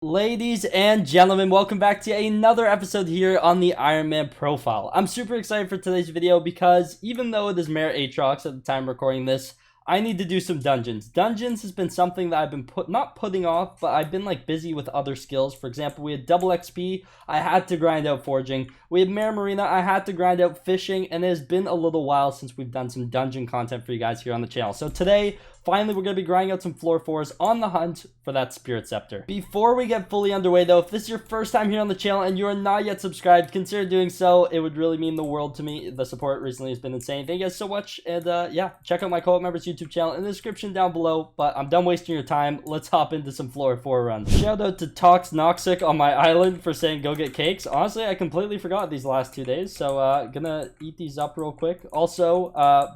Ladies and gentlemen, welcome back to another episode here on the Iron Man profile. I'm super excited for today's video because even though it is mere Aatrox at the time recording this, I need to do some dungeons. Dungeons has been something that I've been not putting off, but I've been like busy with other skills. For example, we had double XP, I had to grind out forging. We had Mare Marina, I had to grind out fishing, and it has been a little while since we've done some dungeon content for you guys here on the channel. So today, finally, we're going to be grinding out some floor 4s on the hunt for that Spirit Scepter. Before we get fully underway though, if this is your first time here on the channel and you are not yet subscribed, consider doing so. It would really mean the world to me. The support recently has been insane. Thank you guys so much. And yeah, check out my co-op members YouTube channel in the description down below. But I'm done wasting your time. Let's hop into some floor 4 runs. Shout out to Tox Noxic on my island for saying go get cakes. Honestly, I completely forgot these last 2 days. So gonna eat these up real quick. Also,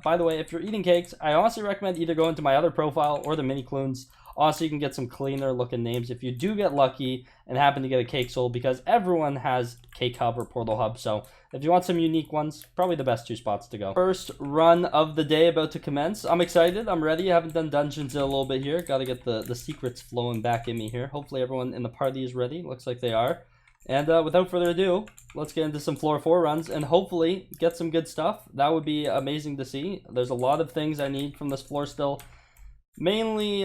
by the way, if you're eating cakes, I honestly recommend either going to my other profile or the mini clones. Also, you can get some cleaner looking names if you do get lucky and happen to get a cake soul, because everyone has Cake Hub or Portal Hub. So if you want some unique ones, probably the best 2 spots to go. First run of the day about to commence. I'm excited. I'm ready. I haven't done dungeons in a little bit here. Got to get the secrets flowing back in me here. Hopefully everyone in the party is ready. Looks like they are. And without further ado, let's get into some floor 4 runs and hopefully get some good stuff. That would be amazing to see. There's a lot of things I need from this floor still. Mainly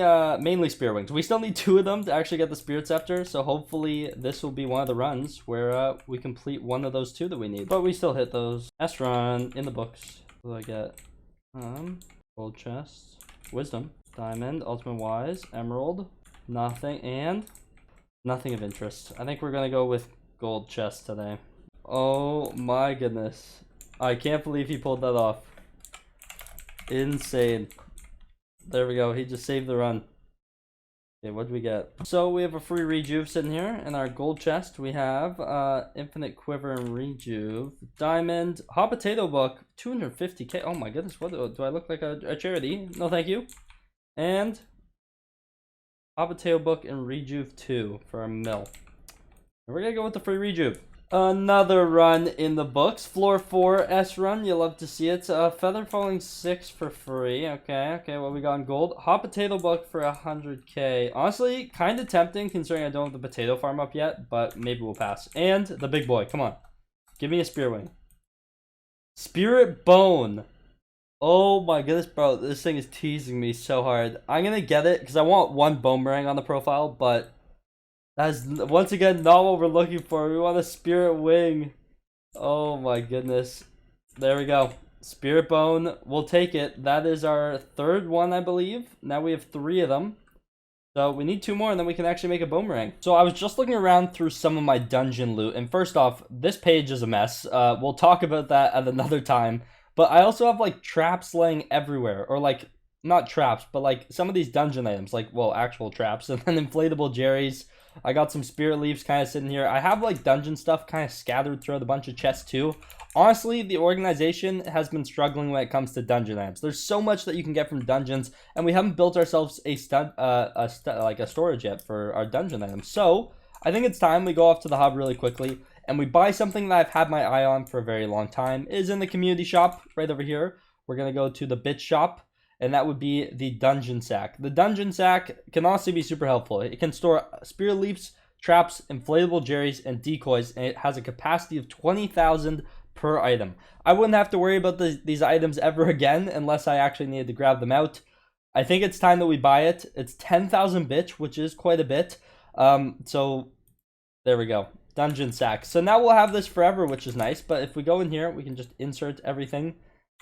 Spear Wings. We still need 2 of them to actually get the Spirit Scepter, so hopefully this will be one of the runs where we complete one of those 2 that we need. But we still hit those. S run in the books. What do I get? Gold chest, Wisdom, Diamond, Ultimate Wise, Emerald, nothing, and nothing of interest. I think we're gonna go with gold chest today. Oh my goodness. I can't believe he pulled that off. Insane. There we go. He just saved the run. Okay, what do we get? So we have a free rejuve sitting here in our gold chest. We have infinite quiver and rejuve, diamond, hot potato book, 250k. Oh my goodness, what do I look like a charity? No, thank you. And hot potato book and rejuve 2 for a mill. And we're gonna go with the free rejuve. Another run in the books. Floor 4 S run. You'll love to see it. Feather falling 6 for free. Okay, what we got in gold? Hot potato book for 100k. Honestly, kind of tempting considering I don't have the potato farm up yet, but maybe we'll pass. And the big boy. Come on. Give me a spear wing. Spirit bone. Oh my goodness, bro. This thing is teasing me so hard. I'm gonna get it because I want 1 boomerang on the profile, but that's once again not what we're looking for. We want a spirit wing. Oh my goodness. There we go. Spirit bone. We'll take it. That is our 3rd one, I believe. Now we have 3 of them. So we need 2 more and then we can actually make a boomerang. So I was just looking around through some of my dungeon loot. And first off, this page is a mess. We'll talk about that at another time. But I also have like traps laying everywhere. Or like, not traps, but like some of these dungeon items. Like, well, actual traps. And then inflatable Jerry's. I got some spirit leaves kind of sitting here. I have like dungeon stuff kind of scattered throughout a bunch of chests too. Honestly, the organization has been struggling when it comes to dungeon items. There's so much that you can get from dungeons, and we haven't built ourselves a storage yet for our dungeon items. So I think it's time we go off to the hub really quickly and we buy something that I've had my eye on for a very long time. It is in the community shop right over here. We're gonna go to the bit shop. And that would be the dungeon sack. The dungeon sack can also be super helpful. It can store spirit leaves, traps, inflatable Jerry's, and decoys, and it has a capacity of 20,000 per item. I wouldn't have to worry about these items ever again unless I actually needed to grab them out. I think it's time that we buy it. It's 10,000 bits, which is quite a bit. So there we go. Dungeon sack. So now we'll have this forever, which is nice. But if we go in here, we can just insert everything.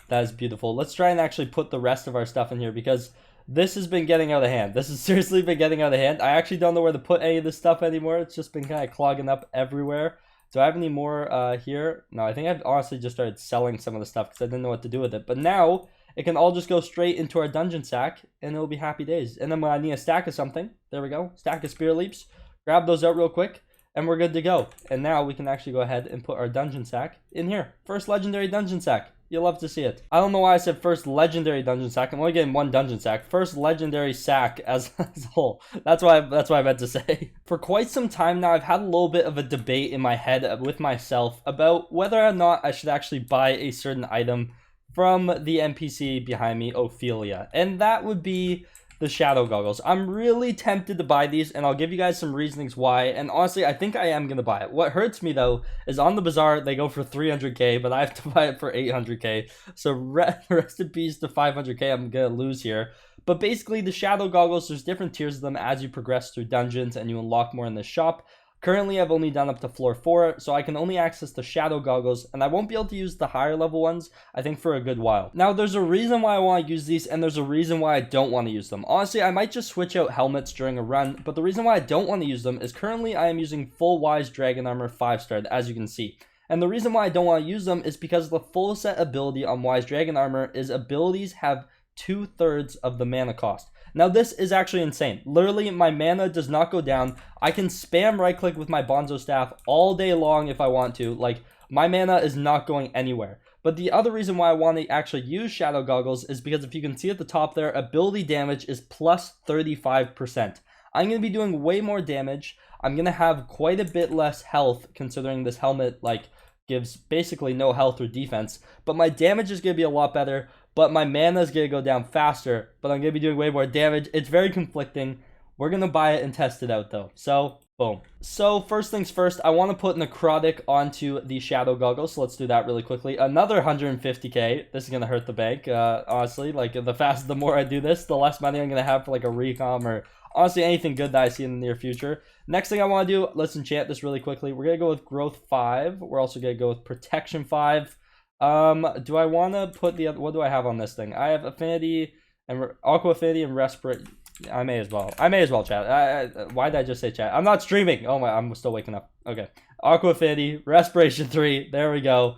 That is beautiful. Let's try and actually put the rest of our stuff in here because this has been getting out of hand. This has seriously been getting out of hand. I actually don't know where to put any of this stuff anymore. It's just been kind of clogging up everywhere. Do I have any more here? No, I think I've honestly just started selling some of the stuff because I didn't know what to do with it. But now it can all just go straight into our dungeon sack and it'll be happy days. And then when I need a stack of something, there we go. Stack of spirit leaps. Grab those out real quick and we're good to go. And now we can actually go ahead and put our dungeon sack in here. First legendary dungeon sack. You'll love to see it. I don't know why I said first legendary dungeon sack. I'm only getting 1 dungeon sack. First legendary sack as a whole. That's what I meant to say. For quite some time now, I've had a little bit of a debate in my head with myself about whether or not I should actually buy a certain item from the NPC behind me, Ophelia. And that would be the shadow goggles. I'm really tempted to buy these, and I'll give you guys some reasonings why. And honestly, I think I am gonna buy it. What hurts me though is on the bazaar they go for 300k, but I have to buy it for 800k. So rest in peace to 500k. I'm gonna lose here. But basically, the shadow goggles, there's different tiers of them as you progress through dungeons and you unlock more in the shop. Currently, I've only done up to floor 4, so I can only access the shadow goggles, and I won't be able to use the higher level ones, I think, for a good while. Now, there's a reason why I want to use these, and there's a reason why I don't want to use them. Honestly, I might just switch out helmets during a run, but the reason why I don't want to use them is currently I am using full Wise Dragon Armor 5-star, as you can see. And the reason why I don't want to use them is because the full set ability on Wise Dragon Armor is abilities have 2/3 of the mana cost. Now this is actually insane. Literally, my mana does not go down. I can spam right click with my Bonzo staff all day long if I want to. Like, my mana is not going anywhere. But the other reason why I want to actually use shadow goggles is because if you can see at the top there, ability damage is plus 35%. I'm going to be doing way more damage. I'm going to have quite a bit less health considering this helmet like gives basically no health or defense. But my damage is going to be a lot better. But my mana is going to go down faster, but I'm going to be doing way more damage. It's very conflicting. We're going to buy it and test it out, though. So, boom. So, first things first, I want to put Necrotic onto the Shadow Goggles. So, let's do that really quickly. Another 150k. This is going to hurt the bank, honestly. Like, the more I do this, the less money I'm going to have for, like, a recom or, honestly, anything good that I see in the near future. Next thing I want to do, let's enchant this really quickly. We're going to go with Growth 5. We're also going to go with Protection 5. Do I want to put the other, what do I have on this thing? I have Affinity and Aqua Affinity and Respirate. I may as well, chat. Why did I just say chat? I'm not streaming. Oh my, I'm still waking up. Okay. Aqua Affinity, Respiration 3. There we go.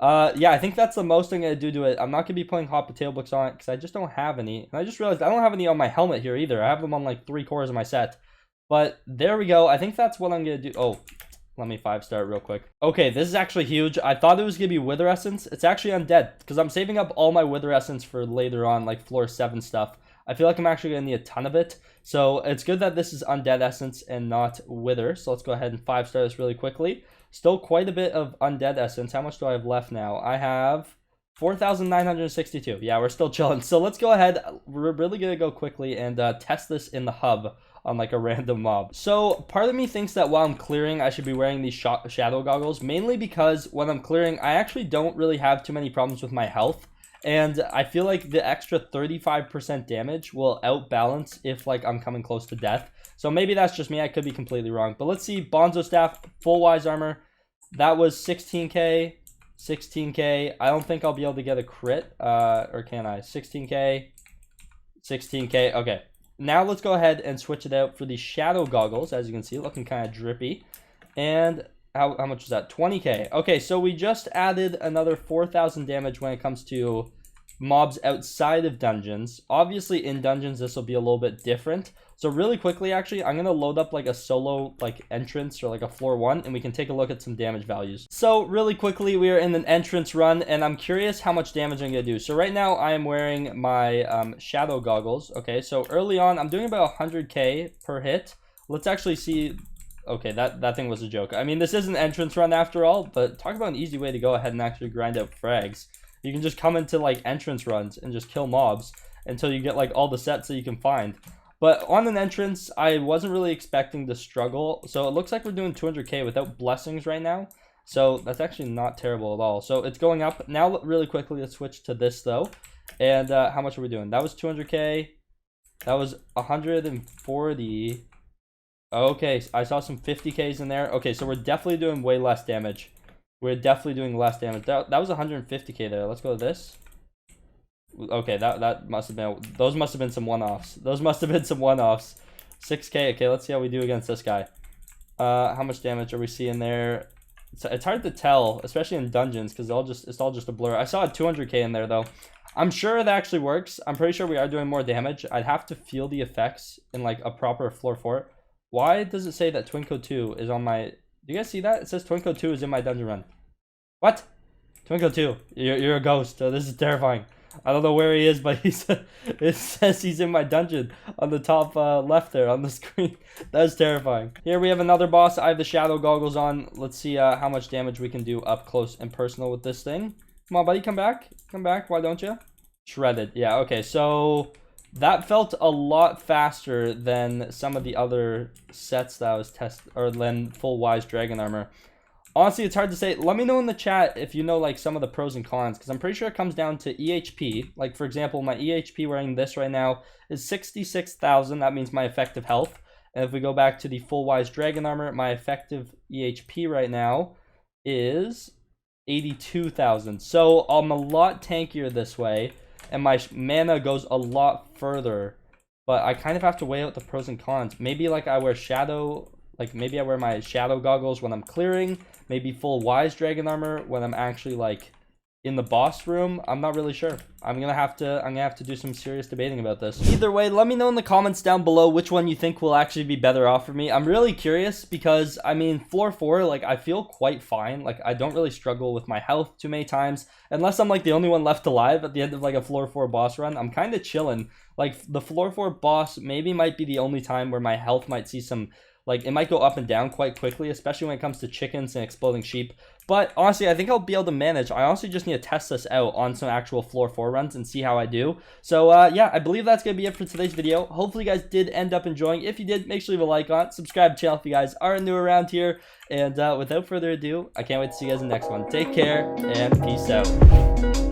Yeah, I think that's the most I'm going to do to it. I'm not going to be putting Hot Potato Books on it because I just don't have any. And I just realized I don't have any on my helmet here either. I have them on like 3/4 of my set. But there we go. I think that's what I'm going to do. Oh. Let me 5-star real quick. Okay, this is actually huge. I thought it was going to be Wither Essence. It's actually undead because I'm saving up all my Wither Essence for later on, like floor 7 stuff. I feel like I'm actually going to need a ton of it. So it's good that this is undead essence and not Wither. So let's go ahead and 5-star this really quickly. Still quite a bit of undead essence. How much do I have left now? I have 4,962. Yeah, we're still chilling. So let's go ahead. We're really going to go quickly and test this in the hub on like a random mob. So part of me thinks that while I'm clearing, I should be wearing these shadow goggles, mainly because when I'm clearing, I actually don't really have too many problems with my health. And I feel like the extra 35% damage will outbalance if like I'm coming close to death. So maybe that's just me. I could be completely wrong. But let's see. Bonzo staff, full Wise armor. That was 16k. 16k. I don't think I'll be able to get a crit. Or can I? 16k. 16k. Okay. Now let's go ahead and switch it out for the shadow goggles. As you can see, looking kind of drippy. And how much is that? 20k. Okay, so we just added another 4,000 damage when it comes to mobs outside of dungeons. Obviously, in dungeons, this will be a little bit different. So really quickly, actually, I'm going to load up like a solo like entrance or like a floor 1, and we can take a look at some damage values. So really quickly, we are in an entrance run, and I'm curious how much damage I'm going to do. So right now, I am wearing my shadow goggles. Okay, so early on, I'm doing about 100k per hit. Let's actually see. Okay, that thing was a joke. I mean, this is an entrance run after all, but talk about an easy way to go ahead and actually grind out frags. You can just come into like entrance runs and just kill mobs until you get like all the sets that you can find. But on an entrance, I wasn't really expecting to struggle. So it looks like we're doing 200k without blessings right now. So that's actually not terrible at all. So it's going up. Now really quickly, let's switch to this though. And how much are we doing? That was 200k. That was 140. Okay, I saw some 50ks in there. Okay, so we're definitely doing way less damage. We're definitely doing less damage. That was 150k there. Let's go to this. Okay, that must have been, those must have been some one-offs. Those must have been some one-offs. 6k. Okay, let's see how we do against this guy. How much damage are we seeing there? It's hard to tell, especially in dungeons, because it's all just a blur. I saw a 200k in there though. I'm sure it actually works. I'm pretty sure we are doing more damage. I'd have to feel the effects in like a proper floor 4. Why does it say that Twinko 2 is on my... Do you guys see that? It says Twinko 2 is in my dungeon run. What? Twinko 2, you're a ghost. This is terrifying. I don't know where he is, but it says he's in my dungeon on the top left there on the screen. That's terrifying. Here we have another boss. I have the shadow goggles on. Let's see how much damage we can do up close and personal with this thing. Come on, buddy, come back. Come back. Why don't you? Shredded. Yeah, okay, so that felt a lot faster than some of the other sets that I was testing, or than full Wise Dragon Armor. Honestly, it's hard to say. Let me know in the chat if you know like some of the pros and cons, because I'm pretty sure it comes down to EHP. Like, for example, my EHP wearing this right now is 66,000. That means my effective health. And if we go back to the full Wise Dragon Armor, my effective EHP right now is 82,000. So I'm a lot tankier this way, and my mana goes a lot further. But I kind of have to weigh out the pros and cons. Maybe like I wear shadow, like maybe I wear my shadow goggles when I'm clearing. Maybe full Wise Dragon Armor when I'm actually like in the boss room. I'm not really sure. I'm gonna have to do some serious debating about this. Either way, let me know in the comments down below which one you think will actually be better off for me. I'm really curious because, I mean, floor 4, like, I feel quite fine. Like, I don't really struggle with my health too many times. Unless I'm, like, the only one left alive at the end of, like, a floor 4 boss run. I'm kind of chilling. Like, the floor 4 boss maybe might be the only time where my health might see some... Like, it might go up and down quite quickly, especially when it comes to chickens and exploding sheep. But, honestly, I think I'll be able to manage. I honestly just need to test this out on some actual floor 4 runs and see how I do. So, yeah, I believe that's going to be it for today's video. Hopefully, you guys did end up enjoying. If you did, make sure you leave a like on it. Subscribe to the channel if you guys are new around here. And, without further ado, I can't wait to see you guys in the next one. Take care, and peace out.